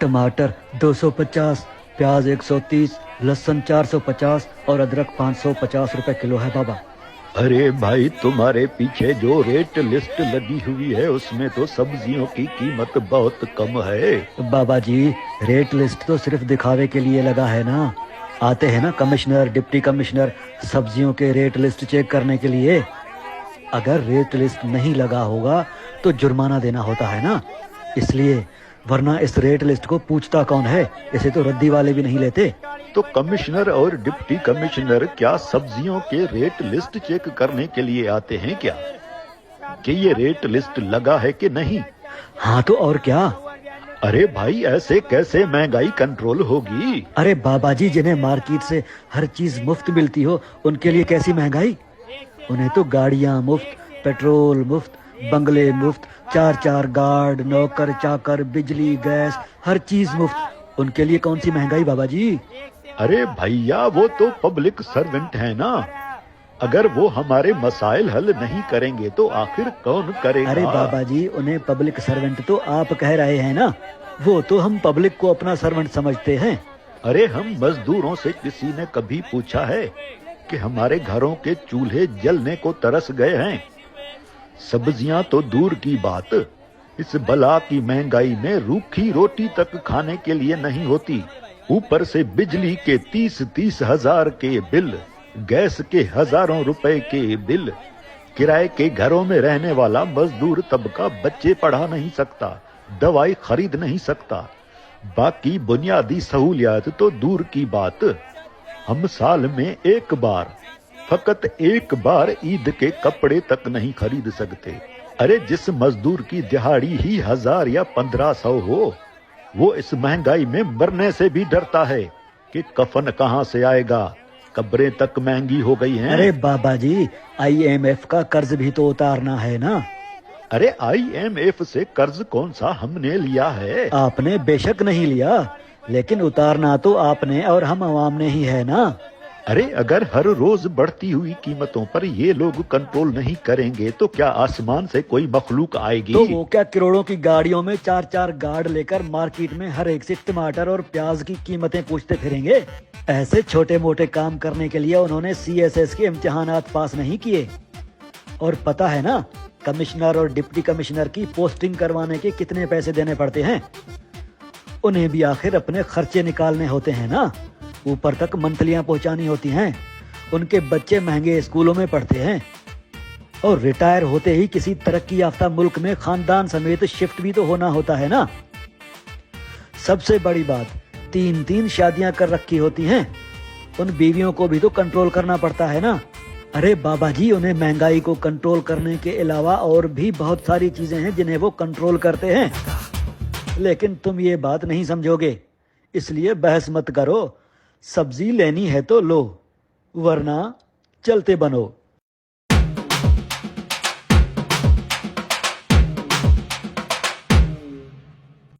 टमाटर 250, प्याज 130, लहसुन 450 और अदरक 550 रुपए किलो है बाबा। अरे भाई, तुम्हारे पीछे जो रेट लिस्ट लगी हुई है उसमें तो सब्जियों की कीमत बहुत कम है। बाबा जी, रेट लिस्ट तो सिर्फ दिखावे के लिए लगा है ना। आते हैं ना कमिश्नर, डिप्टी कमिश्नर सब्जियों के रेट लिस्ट चेक करने के लिए। अगर रेट लिस्ट नहीं लगा होगा तो जुर्माना देना होता है ना, इसलिए। वरना इस रेट लिस्ट को पूछता कौन है? इसे तो रद्दी वाले भी नहीं लेते। तो कमिश्नर और डिप्टी कमिश्नर क्या सब्जियों के रेट लिस्ट चेक करने के लिए आते हैं क्या, कि ये रेट लिस्ट लगा है कि नहीं? हाँ तो और क्या। अरे भाई, ऐसे कैसे महंगाई कंट्रोल होगी? अरे बाबा जी, जिन्हें मार्केट से हर चीज मुफ्त मिलती हो उनके लिए कैसी महंगाई? उन्हें तो गाड़ियां मुफ्त, पेट्रोल मुफ्त, बंगले मुफ्त, 4 गार्ड, नौकर चाकर, बिजली गैस, हर चीज मुफ्त। उनके लिए कौन सी महंगाई बाबा जी? अरे भैया, वो तो पब्लिक सर्वेंट है ना। अगर वो हमारे मसाइल हल नहीं करेंगे तो आखिर कौन करेगा? अरे बाबा जी, उन्हें पब्लिक सर्वेंट तो आप कह रहे हैं ना, वो तो हम पब्लिक को अपना सर्वेंट समझते हैं। अरे हम मजदूरों से किसी ने कभी पूछा है कि हमारे घरों के चूल्हे जलने को तरस गए हैं? सब्जियां तो दूर की बात, इस बला की महंगाई में रूखी रोटी तक खाने के लिए नहीं होती। ऊपर से बिजली के 30-30 हजार के बिल, गैस के हजारों रुपए के बिल। किराए के घरों में रहने वाला मजदूर तबका बच्चे पढ़ा नहीं सकता, दवाई खरीद नहीं सकता। बाकी बुनियादी सहूलियात तो दूर की बात। हम साल में एक बार, फकत एक बार ईद के कपड़े तक नहीं खरीद सकते। अरे जिस मजदूर की दिहाड़ी ही 1000 या 1500 हो, वो इस महंगाई में मरने से भी डरता है कि कफन कहाँ से आएगा। कब्रें तक महंगी हो गई हैं। अरे बाबा जी, IMF का कर्ज भी तो उतारना है ना। अरे IMF से कर्ज कौन सा हमने लिया है? आपने बेशक नहीं लिया, लेकिन उतारना तो आपने और हम आवाम ने ही है ना। अरे अगर हर रोज बढ़ती हुई कीमतों पर ये लोग कंट्रोल नहीं करेंगे तो क्या आसमान से कोई मखलूक आएगी? तो वो क्या करोड़ों की गाड़ियों में 4 गार्ड लेकर मार्केट में हर एक से टमाटर और प्याज की कीमतें पूछते फिरेंगे? ऐसे छोटे मोटे काम करने के लिए उन्होंने CSS के इम्तिहानात पास नहीं किए। और पता है ना, कमिश्नर और डिप्टी कमिश्नर की पोस्टिंग करवाने के कितने पैसे देने पड़ते हैं? उन्हें भी आखिर अपने खर्चे निकालने होते हैं ना। ऊपर तक मंथलियां पहुंचानी होती हैं। उनके बच्चे महंगे स्कूलों में पढ़ते हैं। और रिटायर होते ही किसी तरक्की याफ्ता मुल्क में खानदान समेत शिफ्ट भी तो होना होता है ना। सबसे बड़ी बात, 3 शादियां कर रखी होती हैं। उन बीवियों को भी तो कंट्रोल करना पड़ता है ना। अरे बाबा जी, उन्हें महंगाई को कंट्रोल करने के अलावा और भी बहुत सारी चीजें हैं जिन्हें वो कंट्रोल करते हैं। लेकिन तुम ये बात नहीं समझोगे, इसलिए बहस मत करो। सब्जी लेनी है तो लो, वरना चलते बनो।